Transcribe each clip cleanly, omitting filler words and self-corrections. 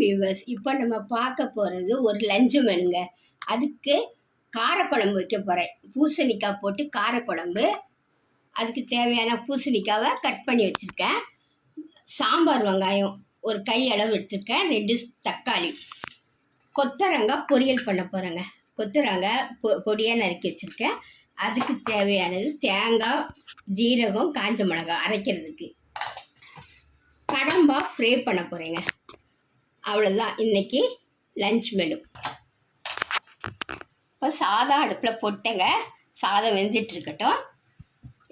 Viewers, இப்போ நம்ம பார்க்க போகிறது ஒரு லஞ்சு மெனுங்க. அதுக்கு காரக்குழம்பு வைக்க போகிறேன். பூசணிக்காய் போட்டு காரக்குழம்பு. அதுக்கு தேவையான பூசணிக்காவை கட் பண்ணி வச்சுருக்கேன். சாம்பார் வெங்காயம் ஒரு கை அளவு எடுத்துருக்கேன். 2 தக்காளி, கொத்தரங்காய் பொரியல் பண்ண போகிறேங்க. கொத்தரங்காய் பொடியாக நறுக்கி வச்சுருக்கேன். அதுக்கு தேவையானது தேங்காய், ஜீரகம், காஞ்ச மிளகாய் அரைக்கிறதுக்கு. கடம்பா ஃப்ரை பண்ண போகிறேங்க. அவ்வளோதான் இன்றைக்கி லஞ்ச் மெனு. இப்போ சாதம் அடுப்பில் போட்டேங்க. சாதம் வெந்துட்டுருக்கட்டும்.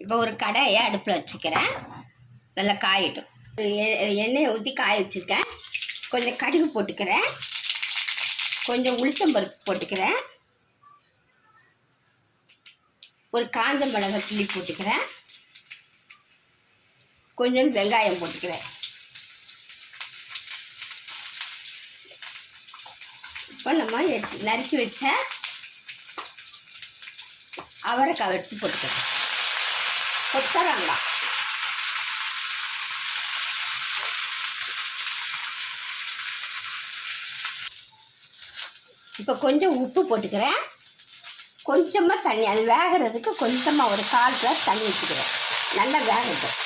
இப்போ ஒரு கடாயை அடுப்பில் வச்சுக்கிறேன். நல்லா காயட்டும். எண்ணெயை ஊற்றி காய வச்சுருக்கேன். கொஞ்சம் கடுகு போட்டுக்கிறேன். கொஞ்சம் உளுத்தம்பருப்பு போட்டுக்கிறேன். ஒரு காஞ்ச மிளகாய் கிள்ளி போட்டுக்கிறேன். கொஞ்சம் வெங்காயம் போட்டுக்கிறேன். இப்போ நம்ம நறுக்கி வச்ச அவரைக்காய் எடுத்து போட்டுக்கிறேன். கொத்தரங்காய், இப்போ கொஞ்சம் உப்பு போட்டுக்கிறேன். கொஞ்சமாக தண்ணி, அது வேகிறதுக்கு கொஞ்சமாக ஒரு 1/4 கிளாஸ் தண்ணி வச்சுக்கிறேன். நல்லா வேகட்டும்.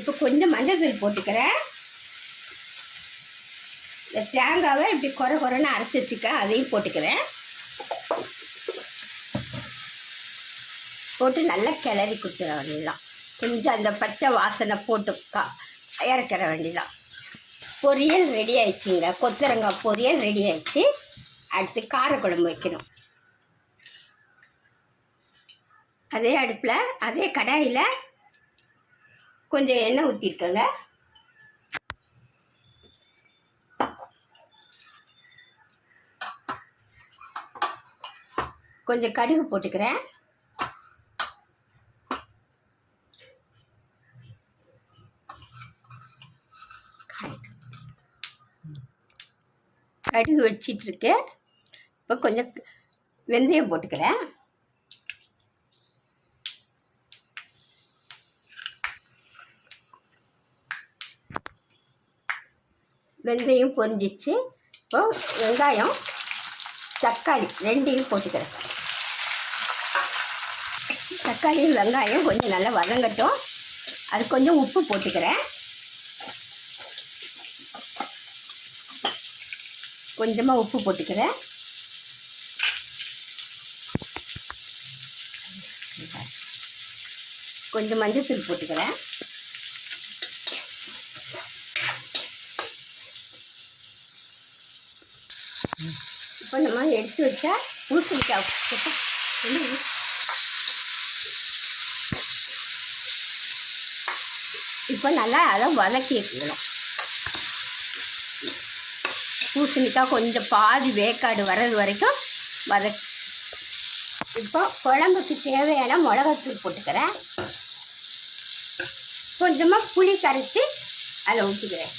இப்போ கொஞ்சம் மஞ்சள் போட்டுக்கிறேன். இந்த தேங்காவை இப்படி குறைன்னு அரைச்சி வச்சுக்கிறேன். அதையும் போட்டுக்கிறேன். போட்டு நல்லா கிளறி கொடுத்துட வேண்டியதான். கொஞ்சம் அந்த பச்சை வாசனை போட்டு இறக்கிற வேண்டியதான். பொரியல் ரெடி ஆயிடுச்சுங்க. கொத்தரங்காய் பொரியல் ரெடி ஆயிடுச்சு. அடுத்து காரக்குழம்பு வைக்கணும். அதே அடுப்பில் அதே கடாயில் கொஞ்சம் எண்ணெய் ஊற்றிருக்கேங்க. கொஞ்சம் கடுகு போட்டுக்கிறேன். கடுகு வச்சிட்ருக்கேன். இப்போ கொஞ்சம் வெந்தயம் போட்டுக்கிறேன். வெந்தயம் பொரிஞ்சிச்சு. இப்போ வெங்காயம், தக்காளி 2ஐயும் போட்டுக்கிறேன். தக்காளியும் வெங்காயம் கொஞ்சம் நல்லா வதங்கட்டும். அது கொஞ்சம் உப்பு போட்டுக்கிறேன். கொஞ்சமாக உப்பு போட்டுக்கிறேன். கொஞ்சம் மஞ்சள் போட்டுக்கிறேன். இப்போ நம்ம எடுத்து வச்சா பூசணிக்காய் இப்போ நல்லா அதை வதக்கி வைக்கணும். பூசணிக்காய் கொஞ்சம் பாதி வேக்காடு வர்றது வரைக்கும் வதக்கி. இப்போ குழம்புக்கு தேவையான மிளகாத்தூள் போட்டுக்கிறேன். கொஞ்சமாக புளி கரைச்சி அதில் ஊற்றிக்கிறேன்.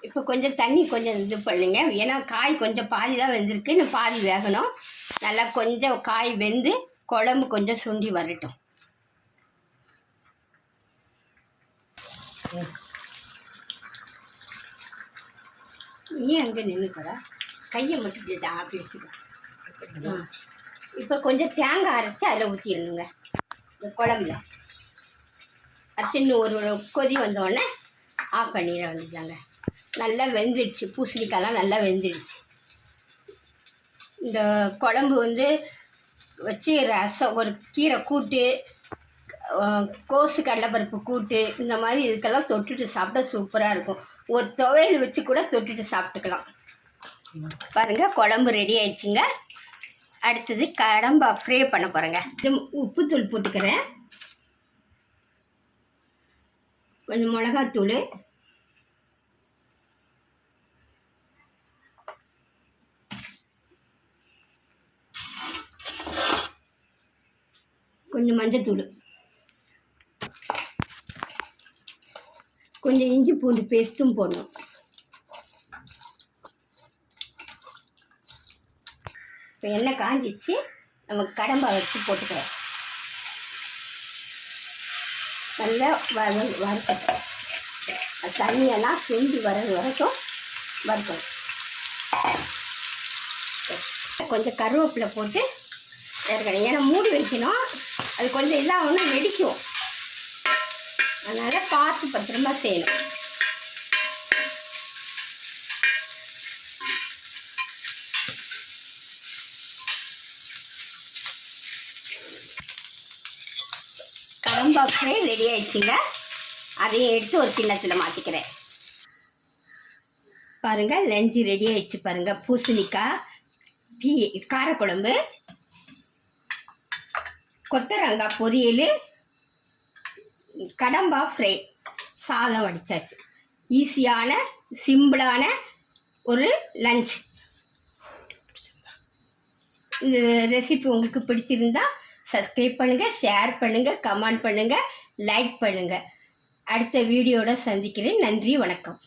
இப்போ கொஞ்சம் தண்ணி கொஞ்சம் இது பண்ணுங்க. ஏன்னா காய் கொஞ்சம் பாதி தான் வெந்திருக்கு. இன்னும் பாதி வேகணும். நல்லா கொஞ்சம் காய் வெந்து குழம்பு கொஞ்சம் சுண்டி வரட்டும். நீ அங்கே நின்றுக்கடா, கையை மட்டும் ஆப்பி வச்சுக்க. இப்போ கொஞ்சம் தேங்காய் அரைச்சி அதில் ஊற்றிடணுங்க இந்த குழம்புல. அது இன்னும் ஒரு கொதி வந்தோடனே ஆஃப் பண்ணிட வேண்டியதாங்க. நல்லா வெந்துடுச்சு. பூசணிக்காயெலாம் நல்லா வெந்துடுச்சு. இந்த குழம்பு வச்சு ரசம், ஒரு கீரை கூட்டு, கோசு கடலைப்பருப்பு கூட்டு, இந்த மாதிரி இதுக்கெல்லாம் தொட்டுட்டு சாப்பிட்டா சூப்பராக இருக்கும். ஒரு துவையல் வச்சு கூட தொட்டுட்டு சாப்பிட்டுக்கலாம். பாருங்கள், குழம்பு ரெடி ஆயிடுச்சுங்க. அடுத்தது கடம்பா ஃப்ரை பண்ண போகிறேங்க. உப்புத்தூள் போட்டுக்கிறேன். கொஞ்சம் மிளகாத்தூள், கொஞ்சம் மஞ்சத்தூள், கொஞ்சம் இஞ்சி பூண்டு பேஸ்ட்டும் போடணும். இப்போ எண்ணெய் காஞ்சிச்சு, நம்ம கடம்பா வச்சு போட்டுக்கிறோம். நல்லா வறுக்கணும். தண்ணியெல்லாம் சுண்டி வர்றது வரைக்கும் வறுக்கணும். கொஞ்சம் கருவேப்பிலை போட்டு இறக்கணும். ஏன்னா மூடி வைக்கணும், அது கொஞ்சம் இல்லாமல் வெடிக்கும். அதனால் பார்த்து பத்திரமா செய்யணும். கடம்பா ஃப்ரை ரெடி ஆயிடுச்சுங்க. அதையும் எடுத்து ஒரு கிண்ணத்தில் மாற்றிக்கிறேன். பாருங்கள், லஞ்சு ரெடி ஆயிடுச்சு. பாருங்கள், பூசணிக்காய் காரக்குழம்பு, கொத்தரங்காய் பொரியல், கடம்பா ஃப்ரை, சாதம் வடித்தாச்சு. ஈஸியான சிம்பிளான ஒரு லஞ்ச். இந்த ரெசிபி உங்களுக்கு பிடிச்சிருந்தா சப்ஸ்கிரைப் பண்ணுங்கள், ஷேர் பண்ணுங்கள், கமெண்ட் பண்ணுங்கள், லைக் பண்ணுங்கள். அடுத்த வீடியோட சந்திக்கிறேன். நன்றி, வணக்கம்.